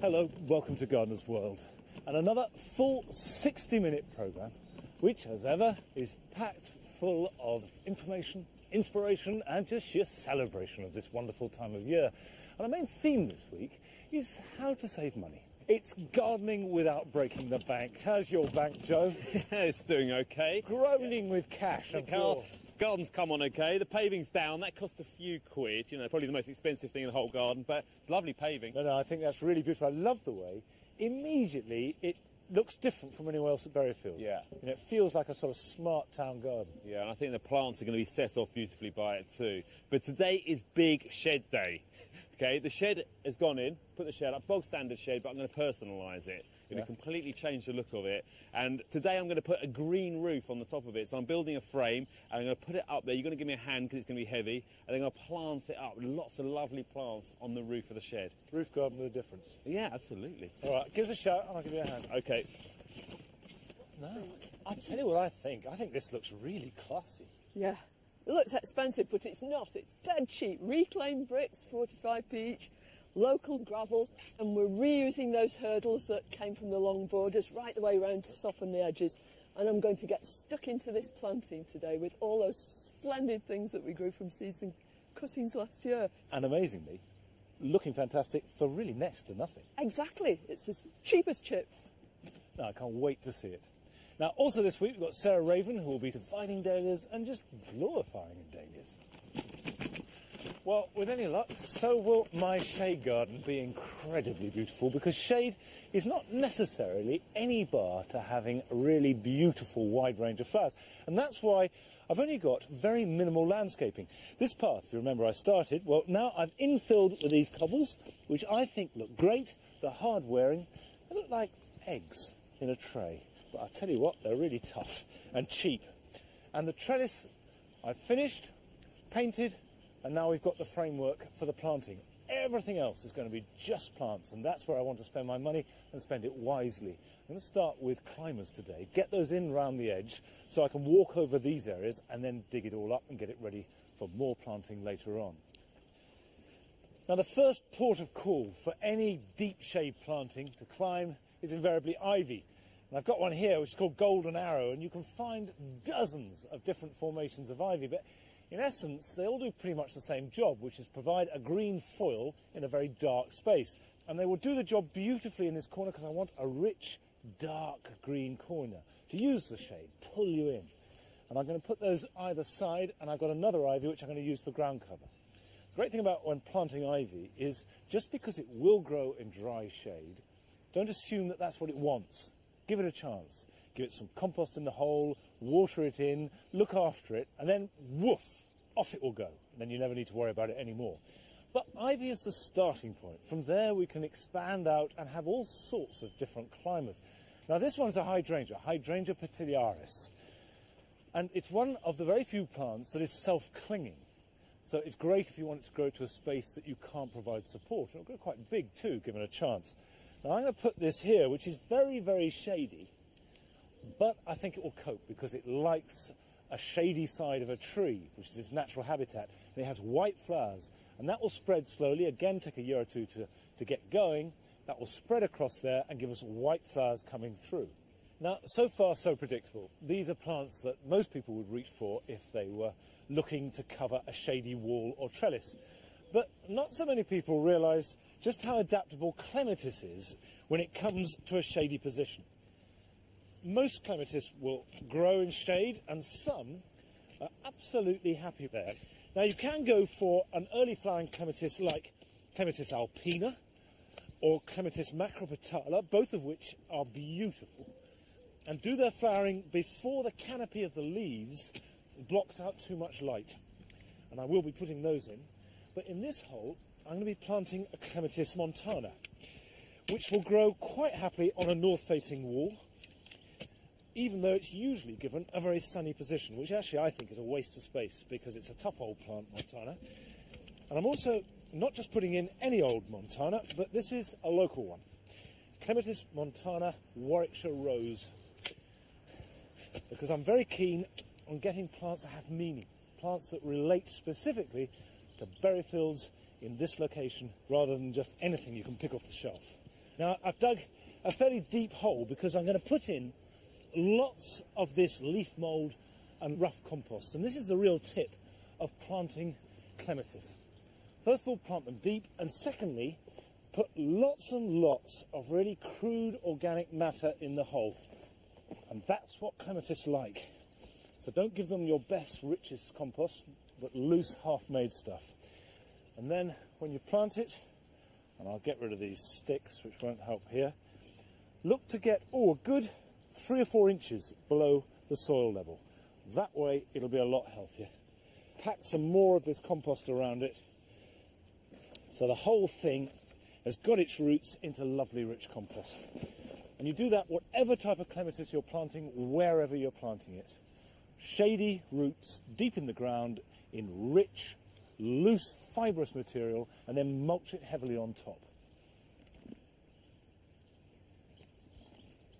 Hello, welcome to Gardener's World, and another full 60-minute programme, which, as ever, is packed full of information, inspiration, and just sheer celebration of this wonderful time of year. And our main theme this week is how to save money. It's gardening without breaking the bank. How's your bank, Joe? It's doing okay. Groaning with cash. Garden's come on okay. The paving's down. That cost a few quid. You know, probably the most expensive thing in the whole garden, but it's lovely paving. No, I think that's really beautiful. I love the way immediately it looks different from anywhere else at Berryfield. Yeah. You know, it feels like a sort of smart town garden. Yeah, and I think the plants are going to be set off beautifully by it too. But today is big shed day. Okay, the shed has gone in, put the shed up, bog standard shed, but I'm going to personalise it. Going to completely change the look of it. And today I'm going to put a green roof on the top of it. So I'm building a frame and I'm going to put it up there. You're going to give me a hand because it's going to be heavy. And then I'm going to plant it up. Lots of lovely plants on the roof of the shed. Roof garden with a difference. Yeah, absolutely. All right, give us a shout and I'll give you a hand. Okay. No, I'll tell you what I think. I think this looks really classy. Yeah. It looks expensive, but it's not. It's dead cheap. Reclaimed bricks, 45p each. Local gravel, and we're reusing those hurdles that came from the long borders right the way around to soften the edges. And I'm going to get stuck into this planting today with all those splendid things that we grew from seeds and cuttings last year. And amazingly, looking fantastic for really next to nothing. Exactly. It's as cheap as chips. No, I can't wait to see it. Now, also this week, we've got Sarah Raven, who will be dividing dahlias and just glorifying in dahlias. Well, with any luck, so will my shade garden be incredibly beautiful, because shade is not necessarily any bar to having a really beautiful wide range of flowers. And that's why I've only got very minimal landscaping. This path, if you remember I started, well, now I've infilled with these cobbles, which I think look great. They're hard wearing. They look like eggs in a tray. But I'll tell you what, they're really tough and cheap. And the trellis I've finished, painted, and now we've got the framework for the planting. Everything else is going to be just plants, and that's where I want to spend my money and spend it wisely. I'm going to start with climbers today, get those in round the edge so I can walk over these areas and then dig it all up and get it ready for more planting later on. Now, the first port of call for any deep shade planting to climb is invariably ivy. And I've got one here which is called Golden Arrow, and you can find dozens of different formations of ivy, but in essence, they all do pretty much the same job, which is provide a green foil in a very dark space. And they will do the job beautifully in this corner because I want a rich, dark green corner to use the shade, pull you in. And I'm going to put those either side, and I've got another ivy which I'm going to use for ground cover. The great thing about when planting ivy is just because it will grow in dry shade, don't assume that that's what it wants. Give it a chance. Give it some compost in the hole, water it in, look after it, and then woof, off it will go. And then you never need to worry about it anymore. But ivy is the starting point. From there we can expand out and have all sorts of different climbers. Now this one's a hydrangea, Hydrangea patiliaris. And it's one of the very few plants that is self-clinging. So it's great if you want it to grow to a space that you can't provide support. It'll grow quite big too, given a chance. Now I'm going to put this here, which is very, very shady, but I think it will cope because it likes a shady side of a tree, which is its natural habitat, and it has white flowers, and that will spread slowly. Again, take a year or two to get going. That will spread across there and give us white flowers coming through. Now, so far, so predictable. These are plants that most people would reach for if they were looking to cover a shady wall or trellis. But not so many people realise just how adaptable clematis is when it comes to a shady position. Most clematis will grow in shade, and some are absolutely happy there. Now, you can go for an early flowering clematis like Clematis alpina or Clematis macropetala, both of which are beautiful, and do their flowering before the canopy of the leaves blocks out too much light. And I will be putting those in. But in this hole, I'm going to be planting a Clematis montana, which will grow quite happily on a north-facing wall, even though it's usually given a very sunny position, which actually I think is a waste of space because it's a tough old plant, montana. And I'm also not just putting in any old montana, but this is a local one. Clematis montana Warwickshire Rose. Because I'm very keen on getting plants that have meaning, plants that relate specifically to berry fields in this location rather than just anything you can pick off the shelf. Now, I've dug a fairly deep hole because I'm going to put in lots of this leaf mould and rough compost. And this is the real tip of planting clematis. First of all, plant them deep, and secondly, put lots and lots of really crude organic matter in the hole. And that's what clematis like. So don't give them your best, richest compost, but loose, half-made stuff. And then when you plant it, and I'll get rid of these sticks, which won't help here, look to get, a good 3 or 4 inches below the soil level. That way it'll be a lot healthier. Pack some more of this compost around it, so the whole thing has got its roots into lovely rich compost. And you do that whatever type of clematis you're planting, wherever you're planting it. Shady roots deep in the ground in rich, loose, fibrous material, and then mulch it heavily on top.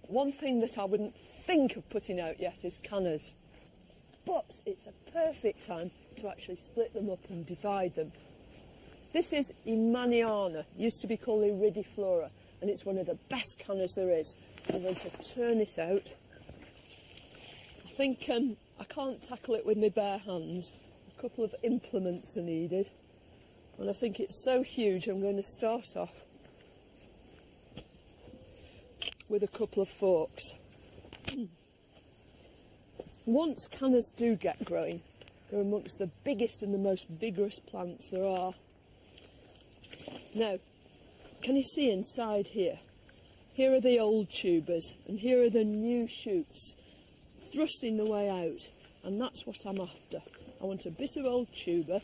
One thing that I wouldn't think of putting out yet is cannas. But it's a perfect time to actually split them up and divide them. This is Imaniana, used to be called Iridiflora, and it's one of the best cannas there is. I'm going to turn it out. I think I can't tackle it with my bare hands. A couple of implements are needed. And I think it's so huge, I'm going to start off with a couple of forks. Once cannas do get growing, they're amongst the biggest and the most vigorous plants there are. Now, can you see inside here? Here are the old tubers, and here are the new shoots thrusting the way out, and that's what I'm after. I want a bit of old tuber,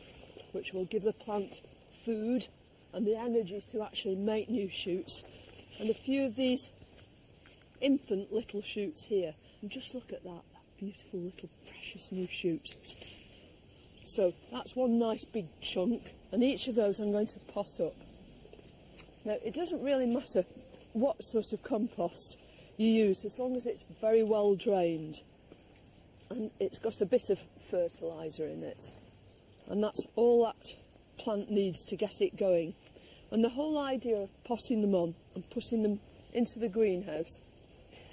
which will give the plant food and the energy to actually make new shoots, and a few of these infant little shoots here. And just look at that beautiful little precious new shoot. So that's one nice big chunk, and each of those I'm going to pot up. Now, it doesn't really matter what sort of compost you use, as long as it's very well drained and it's got a bit of fertiliser in it. And that's all that plant needs to get it going. And the whole idea of potting them on and putting them into the greenhouse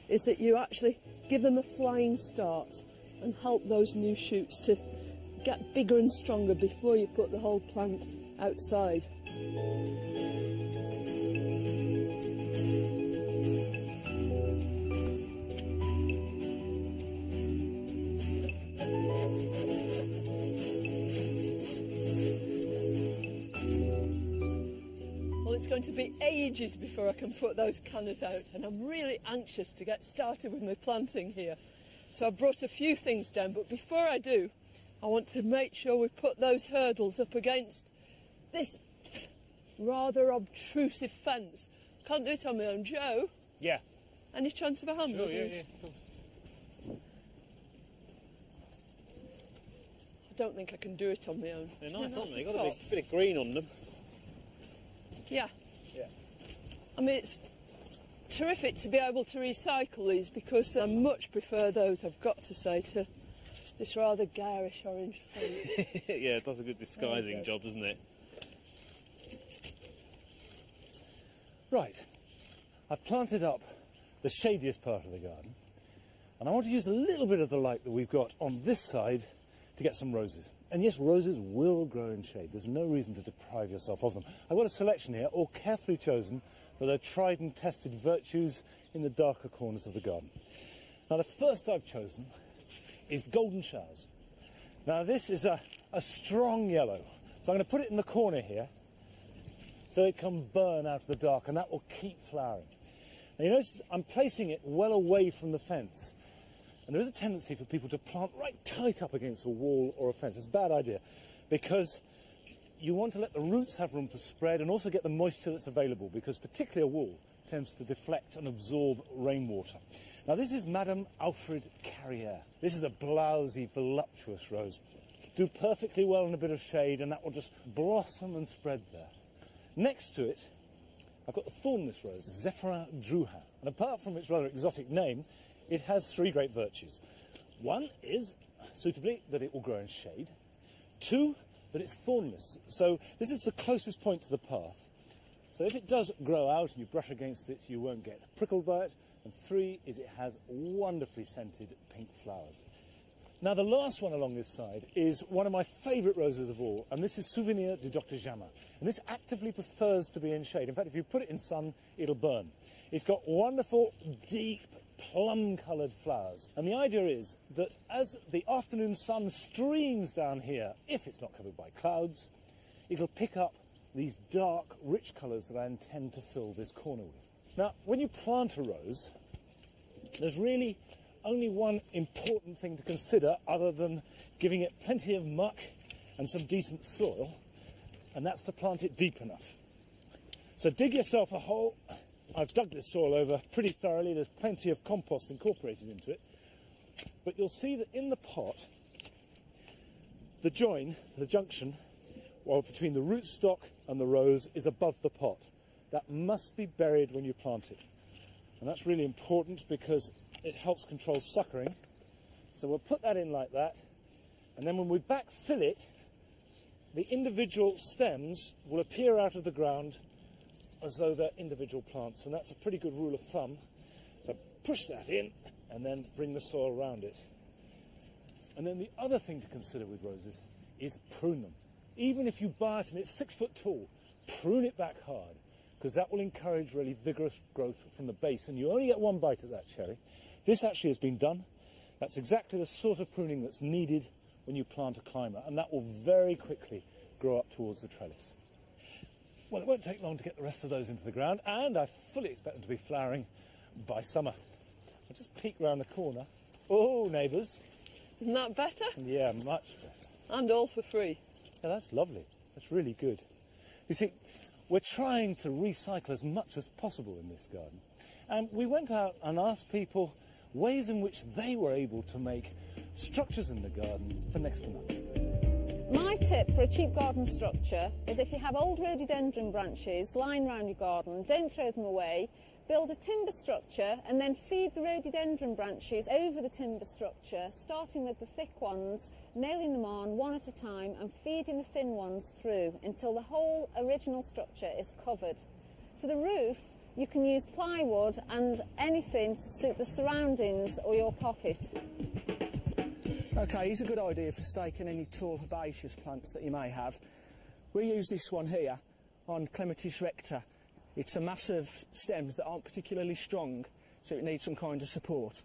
is that you actually give them a flying start and help those new shoots to get bigger and stronger before you put the whole plant outside. It's going to be ages before I can put those cannas out, and I'm really anxious to get started with my planting here. So I've brought a few things down, but before I do, I want to make sure we put those hurdles up against this rather obtrusive fence. Can't do it on my own. Joe? Yeah. Any chance of a hand? Sure, yeah. I don't think I can do it on my own. They're nice, aren't they? The Got a bit of green on them. Yeah. Yeah. I mean, it's terrific to be able to recycle these, because I much prefer those, I've got to say, to this rather garish orange fence. Yeah, it does a good disguising job, doesn't it? Right, I've planted up the shadiest part of the garden, and I want to use a little bit of the light that we've got on this side to get some roses. And yes, roses will grow in shade. There's no reason to deprive yourself of them. I've got a selection here, all carefully chosen for their tried and tested virtues in the darker corners of the garden. Now, the first I've chosen is Golden Showers. Now, this is a strong yellow, so I'm going to put it in the corner here so it can burn out of the dark, and that will keep flowering. Now, you notice I'm placing it well away from the fence. And there is a tendency for people to plant right tight up against a wall or a fence. It's a bad idea, because you want to let the roots have room to spread and also get the moisture that's available, because particularly a wall tends to deflect and absorb rainwater. Now, this is Madame Alfred Carrière. This is a blousy, voluptuous rose. Do perfectly well in a bit of shade, and that will just blossom and spread there. Next to it, I've got the thornless rose, Zéphyrin Drouhin. And apart from its rather exotic name, it has 3 great virtues. 1 is, suitably, that it will grow in shade. 2, that it's thornless. So this is the closest point to the path. So if it does grow out and you brush against it, you won't get prickled by it. And 3 is it has wonderfully scented pink flowers. Now the last one along this side is one of my favourite roses of all, and this is Souvenir du Dr. Jamin. And this actively prefers to be in shade. In fact, if you put it in sun, it'll burn. It's got wonderful, deep, plum-coloured flowers. And the idea is that as the afternoon sun streams down here, if it's not covered by clouds, it'll pick up these dark, rich colours that I intend to fill this corner with. Now, when you plant a rose, there's really only one important thing to consider other than giving it plenty of muck and some decent soil, and that's to plant it deep enough. So dig yourself a hole. I've dug this soil over pretty thoroughly. There's plenty of compost incorporated into it. But you'll see that in the pot, the junction, well, between the rootstock and the rose is above the pot. That must be buried when you plant it. And that's really important because it helps control suckering. So we'll put that in like that. And then when we backfill it, the individual stems will appear out of the ground as though they're individual plants. And that's a pretty good rule of thumb. So push that in and then bring the soil around it. And then the other thing to consider with roses is prune them. Even if you buy it and it's 6 foot tall, prune it back hard, because that will encourage really vigorous growth from the base. And you only get one bite at that cherry. This actually has been done. That's exactly the sort of pruning that's needed when you plant a climber, and that will very quickly grow up towards the trellis. Well, it won't take long to get the rest of those into the ground, and I fully expect them to be flowering by summer. I'll just peek round the corner. Oh, neighbours. Isn't that better? Yeah, much better. And all for free. Yeah, that's lovely. That's really good. You see, we're trying to recycle as much as possible in this garden. And we went out and asked people ways in which they were able to make structures in the garden for next to nothing. My tip for a cheap garden structure is if you have old rhododendron branches lying around your garden, don't throw them away. Build a timber structure and then feed the rhododendron branches over the timber structure, starting with the thick ones, nailing them on one at a time and feeding the thin ones through until the whole original structure is covered. For the roof, you can use plywood and anything to suit the surroundings or your pocket. OK, here's a good idea for staking any tall herbaceous plants that you may have. We use this one here on Clematis recta. It's a mass of stems that aren't particularly strong, so it needs some kind of support.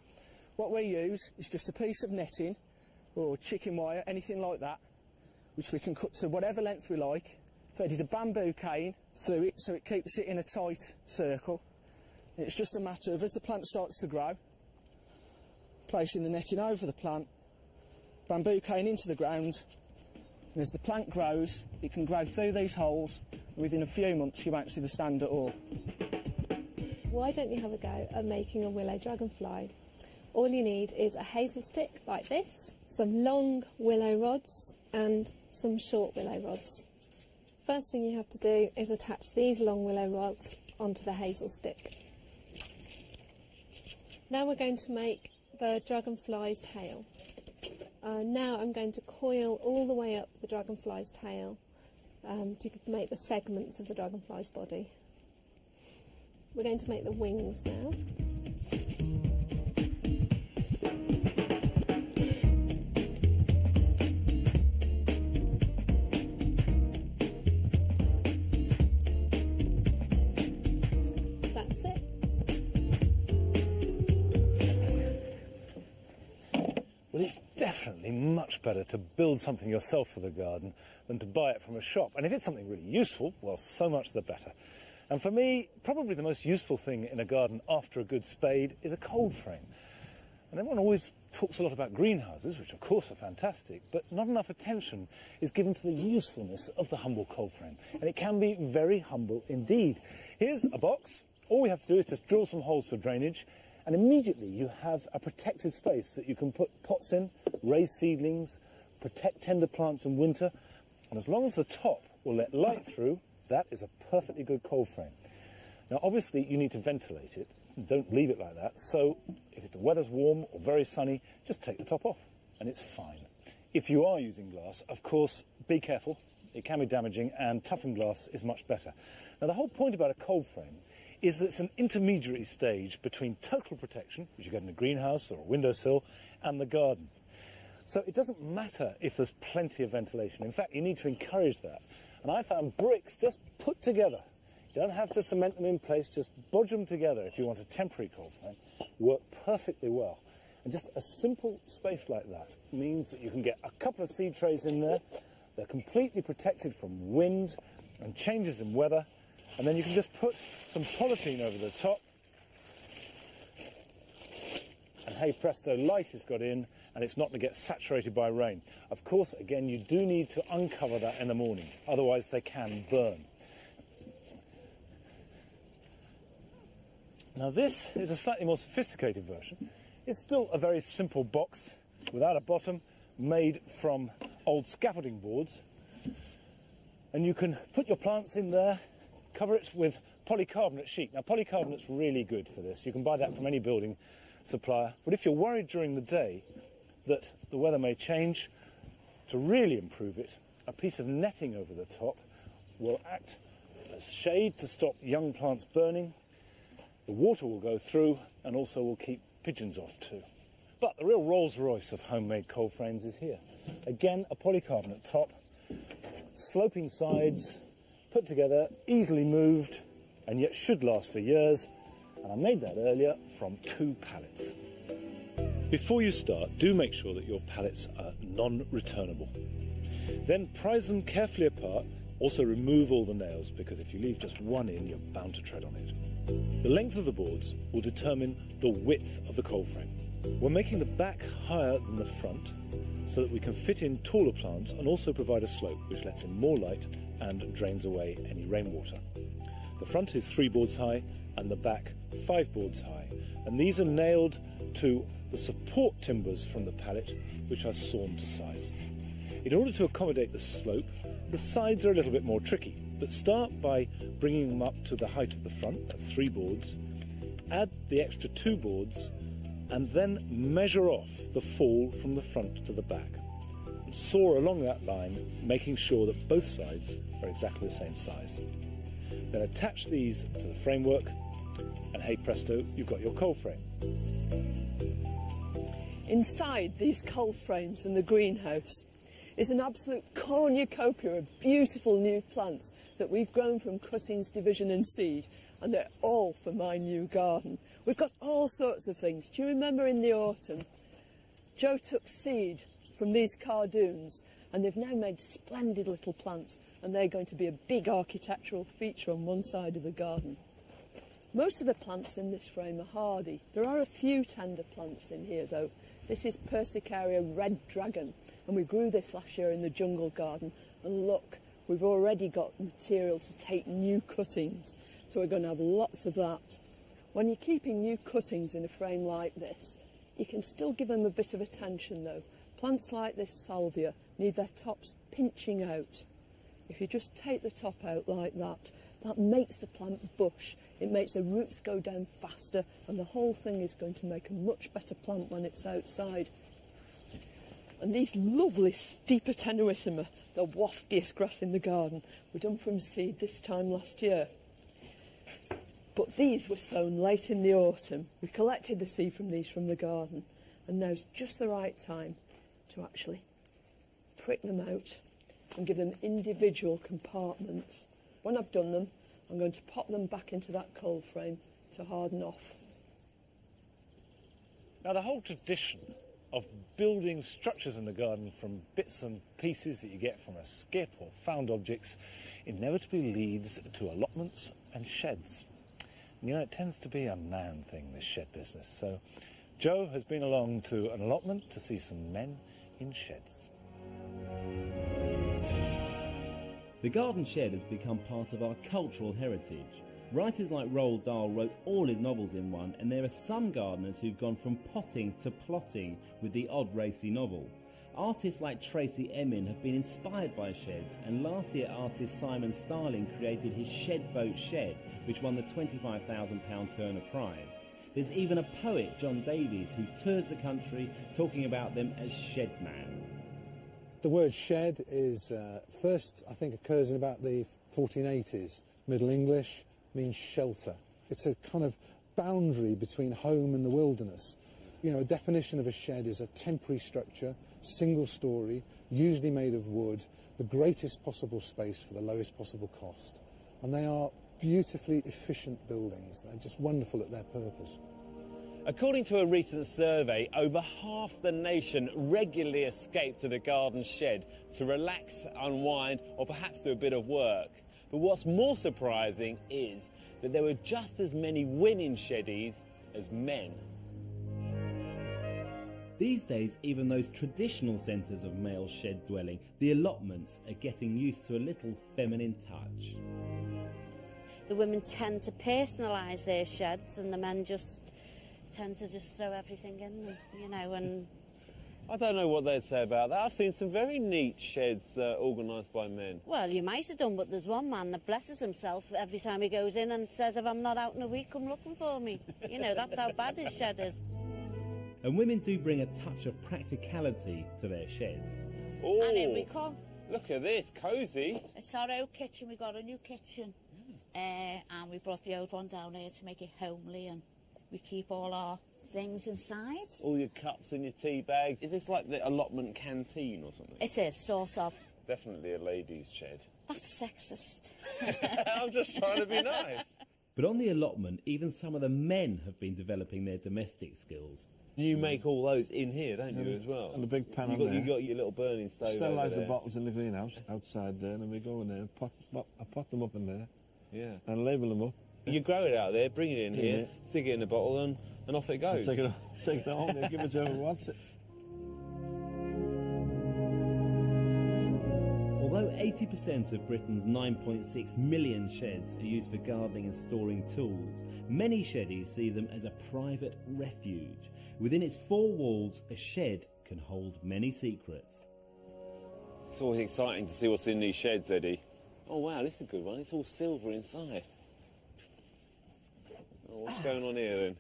What we use is just a piece of netting or chicken wire, anything like that, which we can cut to whatever length we like, threaded a bamboo cane through it so it keeps it in a tight circle. And it's just a matter of, as the plant starts to grow, placing the netting over the plant, bamboo cane into the ground, and as the plant grows, it can grow through these holes, and within a few months you won't see the stand at all. Why don't you have a go at making a willow dragonfly? All you need is a hazel stick like this, some long willow rods and some short willow rods. First thing you have to do is attach these long willow rods onto the hazel stick. Now we're going to make the dragonfly's tail. Now I'm going to coil all the way up the dragonfly's tail to make the segments of the dragonfly's body. We're going to make the wings now. That's it. Well, it's definitely much better to build something yourself for the garden than to buy it from a shop. And if it's something really useful, well, so much the better. And for me, probably the most useful thing in a garden after a good spade is a cold frame. And everyone always talks a lot about greenhouses, which of course are fantastic, but not enough attention is given to the usefulness of the humble cold frame. And it can be very humble indeed. Here's a box. All we have to do is just drill some holes for drainage, and immediately you have a protected space that you can put pots in, raise seedlings, protect tender plants in winter, and as long as the top will let light through, that is a perfectly good cold frame. Now obviously you need to ventilate it, don't leave it like that, so if the weather's warm or very sunny, just take the top off and it's fine. If you are using glass, of course, be careful, it can be damaging, and toughened glass is much better. Now, the whole point about a cold frame is that it's an intermediary stage between total protection, which you get in a greenhouse or a windowsill, and the garden. So it doesn't matter if there's plenty of ventilation. In fact, you need to encourage that. And I found bricks just put together. You don't have to cement them in place, just bodge them together if you want a temporary cold frame. Work perfectly well. And just a simple space like that means that you can get a couple of seed trays in there. They're completely protected from wind and changes in weather. And then you can just put some polythene over the top. And hey presto, light has got in and it's not going to get saturated by rain. Of course, again, you do need to uncover that in the morning, otherwise they can burn. Now this is a slightly more sophisticated version. It's still a very simple box without a bottom, made from old scaffolding boards. And you can put your plants in there, cover it with polycarbonate sheet. Now polycarbonate's really good for this. You can buy that from any building supplier. But if you're worried during the day that the weather may change, to really improve it, a piece of netting over the top will act as shade to stop young plants burning. The water will go through and also will keep pigeons off too. But the real Rolls-Royce of homemade cold frames is here. Again, a polycarbonate top, sloping sides, put together, easily moved, and yet should last for years. And I made that earlier from 2 pallets. Before you start, do make sure that your pallets are non-returnable. Then prise them carefully apart. Also remove all the nails, because if you leave just one in, you're bound to tread on it. The length of the boards will determine the width of the cold frame. We're making the back higher than the front so that we can fit in taller plants and also provide a slope which lets in more light and drains away any rainwater. The front is 3 boards high and the back 5 boards high, and these are nailed to the support timbers from the pallet, which are sawn to size. In order to accommodate the slope, the sides are a little bit more tricky, but start by bringing them up to the height of the front, that's 3 boards, add the extra 2 boards, and then measure off the fall from the front to the back. And saw along that line, making sure that both sides are exactly the same size. Then attach these to the framework, and hey presto, you've got your cold frame. Inside these cold frames in the greenhouse is an absolute cornucopia of beautiful new plants that we've grown from cuttings, division and seed, and they're all for my new garden. We've got all sorts of things. Do you remember in the autumn, Joe took seed from these cardoons, and they've now made splendid little plants, and they're going to be a big architectural feature on one side of the garden. Most of the plants in this frame are hardy. There are a few tender plants in here though. This is Persicaria Red Dragon, and we grew this last year in the jungle garden, and look, we've already got material to take new cuttings, so we're going to have lots of that. When you're keeping new cuttings in a frame like this, you can still give them a bit of attention though. Plants like this salvia need their tops pinching out. If you just take the top out like that, that makes the plant bush. It makes the roots go down faster, and the whole thing is going to make a much better plant when it's outside. And these lovely Stipa tenuissima, the waftiest grass in the garden, were done from seed this time last year. But these were sown late in the autumn. We collected the seed from these from the garden, and now's just the right time to actually prick them out and give them individual compartments. When I've done them, I'm going to pop them back into that cold frame to harden off. Now the whole tradition of building structures in the garden from bits and pieces that you get from a skip or found objects inevitably leads to allotments and sheds. And, you know, it tends to be a man thing, this shed business. So Joe has been along to an allotment to see some men in sheds. The garden shed has become part of our cultural heritage. Writers like Roald Dahl wrote all his novels in one, and there are some gardeners who've gone from potting to plotting with the odd racy novel. Artists like Tracy Emin have been inspired by sheds, and last year artist Simon Starling created his Shed Boat Shed, which won the £25,000 Turner Prize. There's even a poet, John Davies, who tours the country talking about them as Shed Man. The word shed is first, I think, occurs in about the 1480s. Middle English means shelter. It's a kind of boundary between home and the wilderness. You know, a definition of a shed is a temporary structure, single story, usually made of wood, the greatest possible space for the lowest possible cost. And they are beautifully efficient buildings. They're just wonderful at their purpose. According to a recent survey, over half the nation regularly escape to the garden shed to relax, unwind, or perhaps do a bit of work. But what's more surprising is that there were just as many women sheddies as men. These days, even those traditional centres of male shed dwelling, the allotments, are getting used to a little feminine touch. The women tend to personalise their sheds and the men just tend to just throw everything in them, you know, and... I don't know what they'd say about that. I've seen some very neat sheds organised by men. Well, you might have done, but there's one man that blesses himself every time he goes in and says, if I'm not out in a week, come looking for me. You know, that's how bad his shed is. And women do bring a touch of practicality to their sheds. Ooh, And here we come. look at this, cosy. It's our old kitchen. We got a new kitchen. And we brought the old one down here to make it homely, and we keep all our things inside. All your cups and your tea bags. Is this like the allotment canteen or something? It is, sort of. Definitely a ladies' shed. That's sexist. I'm just trying to be nice. But on the allotment, even some of the men have been developing their domestic skills. You make all those in here, don't you, as well? And a big pan you on got, there. You got your little burning stove Sterilise the over there. bottles in the greenhouse outside there, and then we go in there, I pot them up in there, Yeah. and label them up. You grow it out there, bring it in here, Yeah. stick it in a bottle, and off it goes. Take it home, and give it to whoever wants it. Although 80% of Britain's 9.6 million sheds are used for gardening and storing tools, many sheddies see them as a private refuge. Within its four walls, a shed can hold many secrets. It's always exciting to see what's in these sheds, Eddie. Oh, wow, this is a good one. It's all silver inside. Oh, what's going on here, then?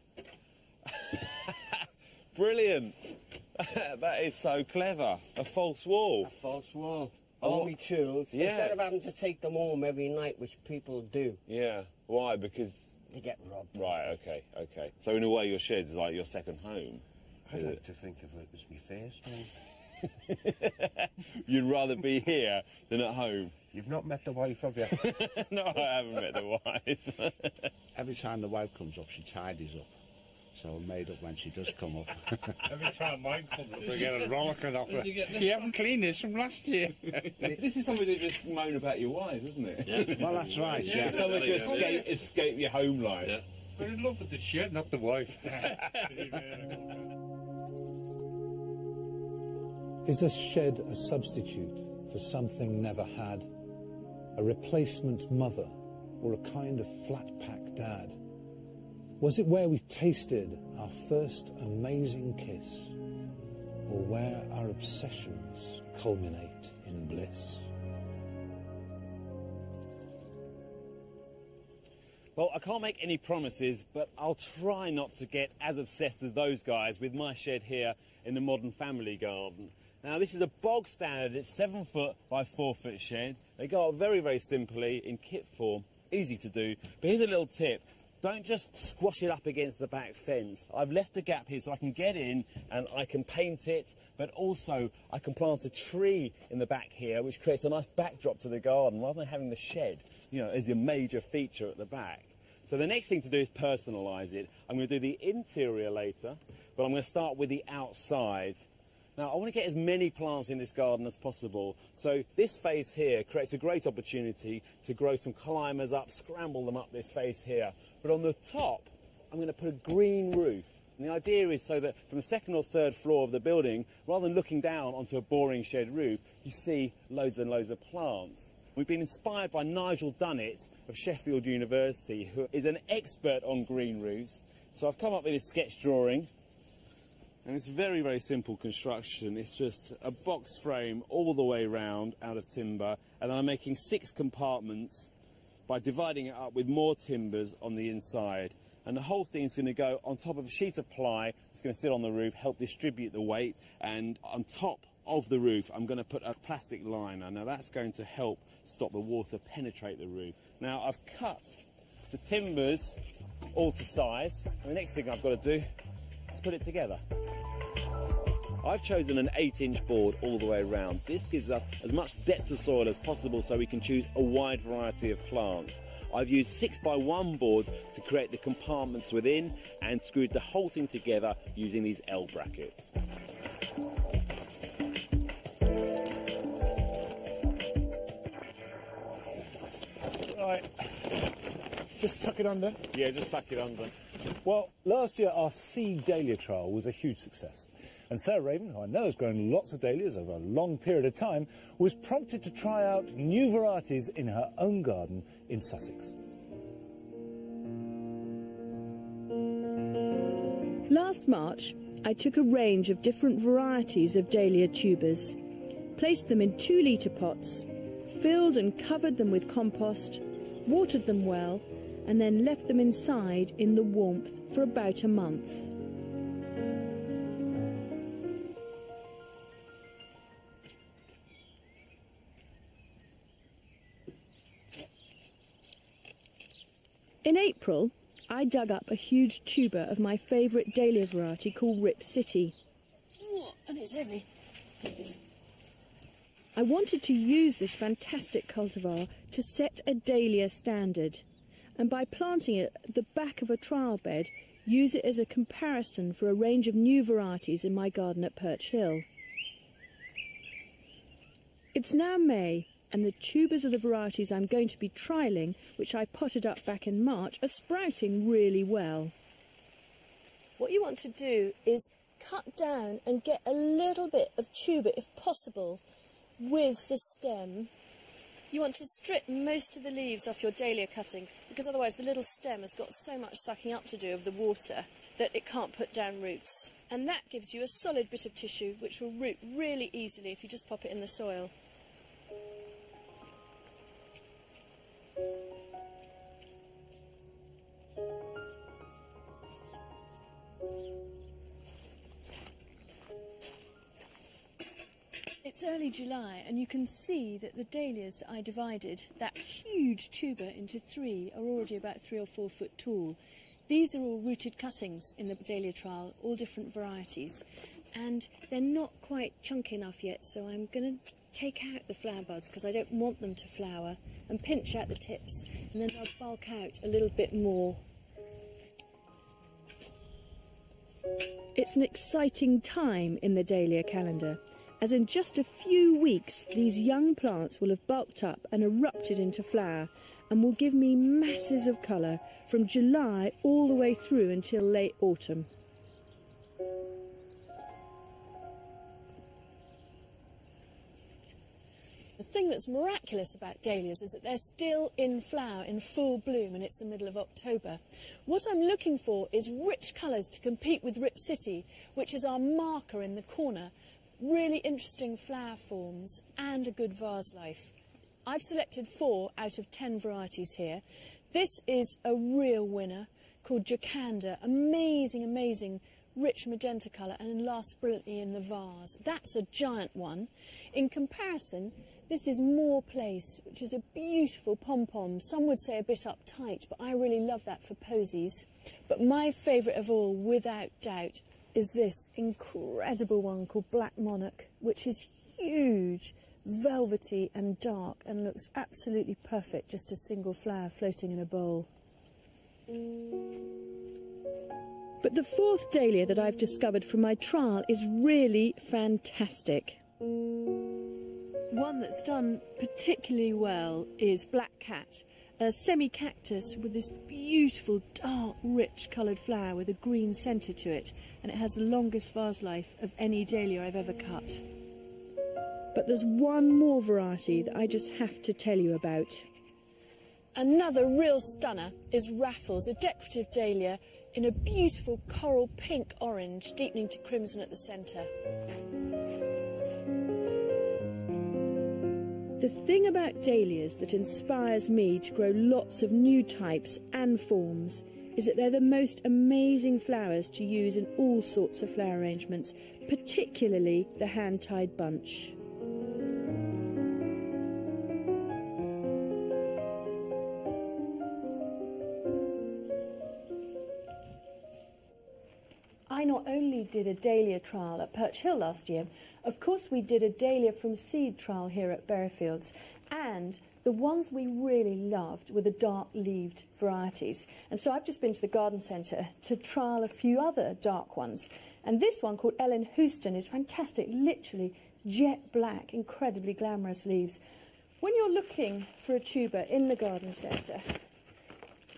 Brilliant. That is so clever. A false wall. A false wall. All my tools. Yeah. Instead of having to take them home every night, which people do. Yeah. Why? Because... They get robbed. Right, OK, OK. So in a way your shed's like your second home. I'd like to think of it as my first home. You'd rather be here than at home. You've not met the wife, have you? No, I haven't met the wife. Every time the wife comes up, she tidies up. So I'm made up when she does come up. Every time mine comes up, I get a rollicking off her. You haven't cleaned this from last year. This is something to just moan about your wives, isn't it? Yeah. Well, that's right, yeah. Something to escape your home life. Yeah. We're in love with the shed, not the wife. Is a shed a substitute for something never had? A replacement mother or a kind of flat-pack dad? Was it where we tasted our first amazing kiss? Or where our obsessions culminate in bliss? Well, I can't make any promises, but I'll try not to get as obsessed as those guys with my shed here in the Modern Family Garden. Now, this is a bog standard, it's 7 foot by 4 foot shed. They go up very, very simply in kit form, easy to do. But here's a little tip. Don't just squash it up against the back fence. I've left a gap here so I can get in and I can paint it, but also I can plant a tree in the back here, which creates a nice backdrop to the garden, rather than having the shed, you know, as your major feature at the back. So the next thing to do is personalise it. I'm going to do the interior later, but I'm going to start with the outside. Now, I want to get as many plants in this garden as possible, so this face here creates a great opportunity to grow some climbers up, scramble them up this face here. But on the top, I'm going to put a green roof. And the idea is so that from the second or third floor of the building, rather than looking down onto a boring shed roof, you see loads and loads of plants. We've been inspired by Nigel Dunnett of Sheffield University, who is an expert on green roofs. So I've come up with this sketch drawing. And it's very, very simple construction. It's just a box frame all the way round out of timber. And I'm making 6 compartments by dividing it up with more timbers on the inside. And the whole thing's going to go on top of a sheet of ply. It's going to sit on the roof, help distribute the weight. And on top of the roof, I'm going to put a plastic liner. Now that's going to help stop the water penetrate the roof. Now I've cut the timbers all to size, and the next thing I've got to do is put it together. I've chosen an 8-inch board all the way around. This gives us as much depth of soil as possible so we can choose a wide variety of plants. I've used 6x1 boards to create the compartments within and screwed the whole thing together using these L brackets. Right, just tuck it under. Yeah, just tuck it under. Well, last year our seed dahlia trial was a huge success. And Sarah Raven, who I know has grown lots of dahlias over a long period of time, was prompted to try out new varieties in her own garden in Sussex. Last March, I took a range of different varieties of dahlia tubers, placed them in 2-litre pots, filled and covered them with compost, watered them well, and then left them inside in the warmth for about a month. In April, I dug up a huge tuber of my favourite dahlia variety called Rip City. Oh, and it's heavy. I wanted to use this fantastic cultivar to set a dahlia standard, and by planting it at the back of a trial bed, use it as a comparison for a range of new varieties in my garden at Perch Hill. It's now May, and the tubers of the varieties I'm going to be trialling, which I potted up back in March, are sprouting really well. What you want to do is cut down and get a little bit of tuber, if possible, with the stem. You want to strip most of the leaves off your dahlia cutting, because otherwise the little stem has got so much sucking up to do of the water that it can't put down roots. And that gives you a solid bit of tissue which will root really easily if you just pop it in the soil. It's early July, and you can see that the dahlias that I divided, that huge tuber, into 3 are already about 3 or 4 foot tall. These are all rooted cuttings in the dahlia trial, all different varieties, and they're not quite chunky enough yet, so I'm going to take out the flower buds because I don't want them to flower, and pinch out the tips, and then they'll bulk out a little bit more. It's an exciting time in the dahlia calendar, as in just a few weeks these young plants will have bulked up and erupted into flower and will give me masses of colour from July all the way through until late autumn. The thing that's miraculous about dahlias is that they're still in flower, in full bloom, and it's the middle of October. What I'm looking for is rich colours to compete with Rip City, which is our marker in the corner. Really interesting flower forms and a good vase life. I've selected 4 out of 10 varieties here. This is a real winner called Jocanda. Amazing, amazing rich magenta colour and lasts brilliantly in the vase. That's a giant one. In comparison, this is More Place, which is a beautiful pom-pom. Some would say a bit uptight, but I really love that for posies. But my favourite of all, without doubt, is this incredible one called Black Monarch, which is huge, velvety and dark, and looks absolutely perfect, just a single flower floating in a bowl. But the 4th dahlia that I've discovered from my trial is really fantastic. One that's done particularly well is Black Cat, a semi-cactus with this beautiful, dark, rich coloured flower with a green centre to it, and it has the longest vase life of any dahlia I've ever cut. But there's one more variety that I just have to tell you about. Another real stunner is Raffles, a decorative dahlia in a beautiful coral pink orange, deepening to crimson at the centre. The thing about dahlias that inspires me to grow lots of new types and forms is that they're the most amazing flowers to use in all sorts of flower arrangements, particularly the hand-tied bunch. I not only did a dahlia trial at Perch Hill last year, of course we did a dahlia from seed trial here at Berryfields, and the ones we really loved were the dark-leaved varieties. And so I've just been to the garden centre to trial a few other dark ones. And this one, called Ellen Houston, is fantastic, literally jet black, incredibly glamorous leaves. When you're looking for a tuber in the garden centre,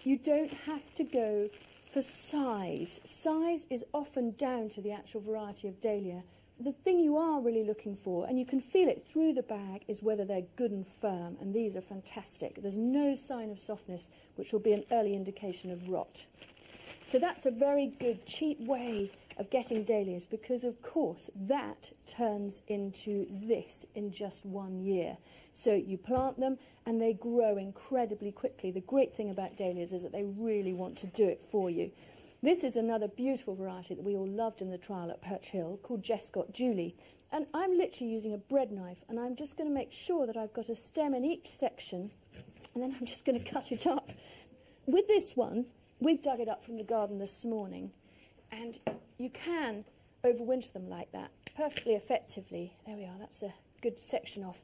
you don't have to go for size. Size is often down to the actual variety of dahlia. The thing you are really looking for, and you can feel it through the bag, is whether they're good and firm, and these are fantastic. There's no sign of softness, which will be an early indication of rot. So that's a very good, cheap way of getting dahlias, because of course that turns into this in just 1 year. So you plant them and they grow incredibly quickly. The great thing about dahlias is that they really want to do it for you. This is another beautiful variety that we all loved in the trial at Perch Hill, called Jescott Julie. And I'm literally using a bread knife, and I'm just going to make sure that I've got a stem in each section, and then I'm just going to cut it up. With this one, we've dug it up from the garden this morning, and you can overwinter them like that perfectly effectively. There we are, that's a good section off.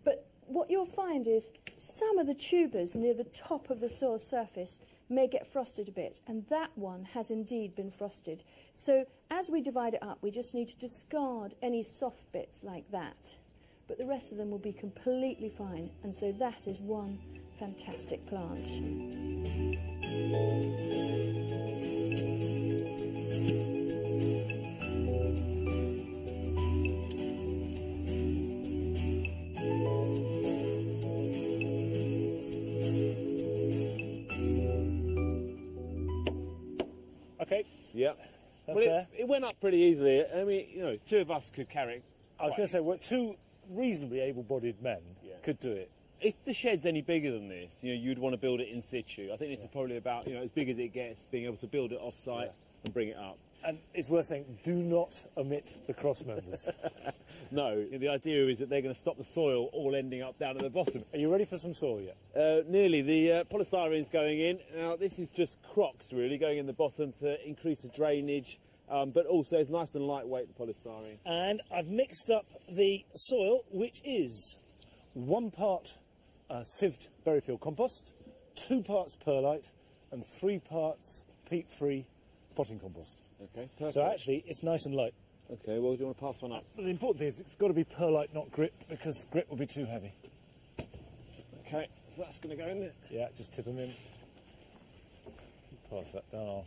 But what you'll find is some of the tubers near the top of the soil surface may get frosted a bit, and that one has indeed been frosted. So as we divide it up, we just need to discard any soft bits like that, but the rest of them will be completely fine, and so that is one fantastic plant. Okay. Yep. That's there. It went up pretty easily. I mean, you know, two of us could carry it. I was going to say, well, two reasonably able-bodied men could do it. If the shed's any bigger than this, you know, you'd want to build it in situ. I think this is probably about, you know, as big as it gets, being able to build it off-site and bring it up. And it's worth saying, do not omit the cross members. No, the idea is that they're going to stop the soil all ending up down at the bottom. Are you ready for some soil yet? Nearly. The polystyrene's going in. Now, this is just crocks, really, going in the bottom to increase the drainage, but also it's nice and lightweight, the polystyrene. And I've mixed up the soil, which is 1 part sieved Berryfield compost, 2 parts perlite, and 3 parts peat-free potting compost. Okay, perfect. So actually, it's nice and light. Okay, well, do you want to pass one up? The important thing is it's got to be perlite, not grit, because grit will be too heavy. Okay, so that's going to go in there. Yeah, just tip them in. Pass that down. I'll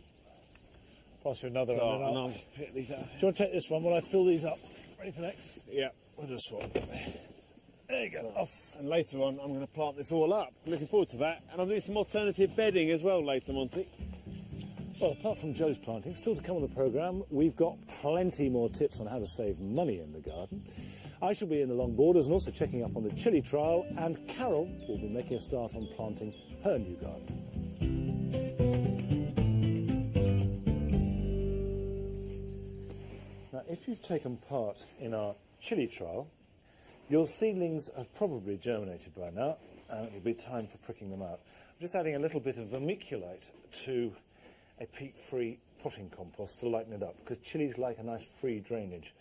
pass you another one. And I'll pick these out. Do you want to take this one while I fill these up? Ready for next? Yeah. We'll do a swap. There you go. Off. And later on, I'm going to plant this all up. Looking forward to that. And I'm doing some alternative bedding as well later, Monty. Well, apart from Joe's planting, still to come on the programme, we've got plenty more tips on how to save money in the garden. I shall be in the long borders and also checking up on the chilli trial, and Carol will be making a start on planting her new garden. Now, if you've taken part in our chilli trial, your seedlings have probably germinated by now, and it will be time for pricking them out. I'm just adding a little bit of vermiculite to a peat-free potting compost to lighten it up, because chilies like a nice free drainage.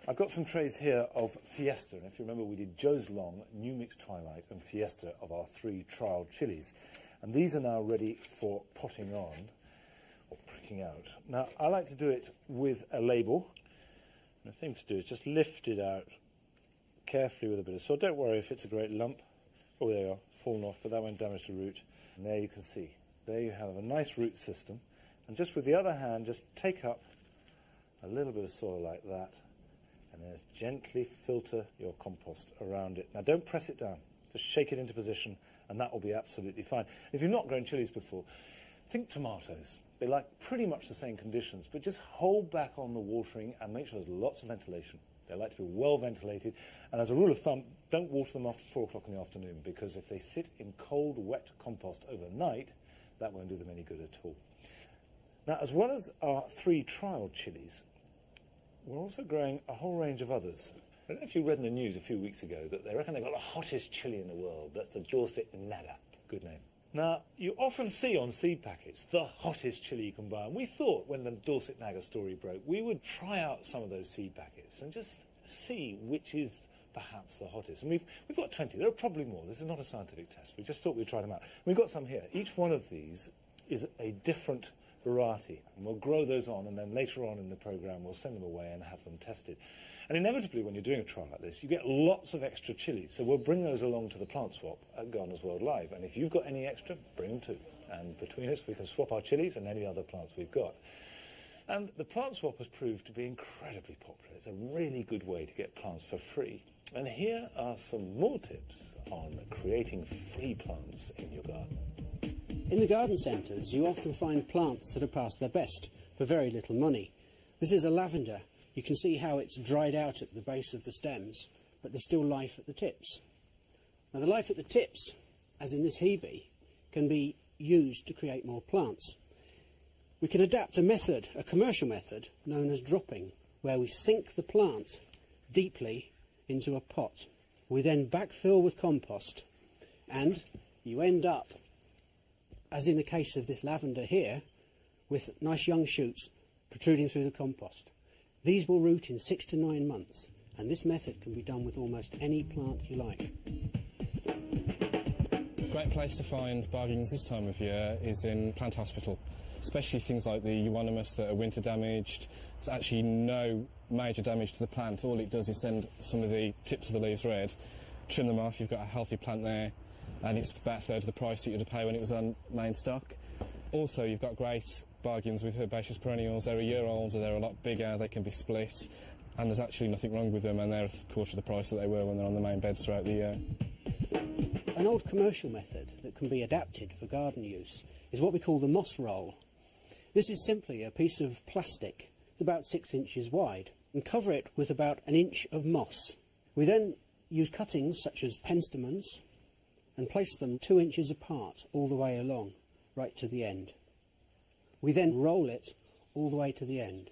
I've got some trays here of Fiesta, and if you remember we did Joe's Long, New Mix Twilight and Fiesta of our 3 trial chilies. And these are now ready for potting on, or pricking out. Now, I like to do it with a label. And the thing to do is just lift it out carefully with a bit of soil. Don't worry if it's a great lump. Oh, there you are, fallen off, but that won't damage the root. And there you can see. There you have a nice root system, and just with the other hand, just take up a little bit of soil like that, and then just gently filter your compost around it. Now, don't press it down, just shake it into position, and that will be absolutely fine. If you've not grown chilies before, think tomatoes. They like pretty much the same conditions, but just hold back on the watering and make sure there's lots of ventilation. They like to be well ventilated, and as a rule of thumb, don't water them after 4 o'clock in the afternoon, because if they sit in cold, wet compost overnight, that won't do them any good at all. Now, as well as our 3 trial chilies, we're also growing a whole range of others. I don't know if you read in the news a few weeks ago that they reckon they've got the hottest chilli in the world. That's the Dorset Naga. Good name. Now, you often see on seed packets the hottest chilli you can buy. And we thought when the Dorset Naga story broke, we would try out some of those seed packets and just see which is perhaps the hottest. And we've got 20. There are probably more. This is not a scientific test. We just thought we'd try them out. We've got some here. Each one of these is a different variety, and we'll grow those on, and then later on in the programme we'll send them away and have them tested. And inevitably, when you're doing a trial like this, you get lots of extra chilies, so we'll bring those along to the plant swap at Gardeners World Live, and if you've got any extra, bring them too. And between us, we can swap our chilies and any other plants we've got. And the plant swap has proved to be incredibly popular. It's a really good way to get plants for free. And here are some more tips on creating free plants in your garden. In the garden centres, you often find plants that are past their best for very little money. This is a lavender. You can see how it's dried out at the base of the stems, but there's still life at the tips. Now, the life at the tips, as in this Hebe, can be used to create more plants. We can adapt a method, a commercial method, known as dropping, where we sink the plant deeply into a pot. We then backfill with compost, and you end up, as in the case of this lavender here, with nice young shoots protruding through the compost. These will root in 6 to 9 months, and this method can be done with almost any plant you like. Great place to find bargains this time of year is in Plant Hospital, especially things like the euonymus that are winter damaged. There's actually no major damage to the plant. All it does is send some of the tips of the leaves red, trim them off, you've got a healthy plant there, and it's about a third of the price that you'd pay when it was on main stock. Also, you've got great bargains with herbaceous perennials. They're a year older, they're a lot bigger, they can be split, and there's actually nothing wrong with them, and they're a quarter of the price that they were when they're on the main beds throughout the year. An old commercial method that can be adapted for garden use is what we call the moss roll. This is simply a piece of plastic. It's about 6 inches wide, and cover it with about 1 inch of moss. We then use cuttings such as penstemons and place them 2 inches apart all the way along, right to the end. We then roll it all the way to the end.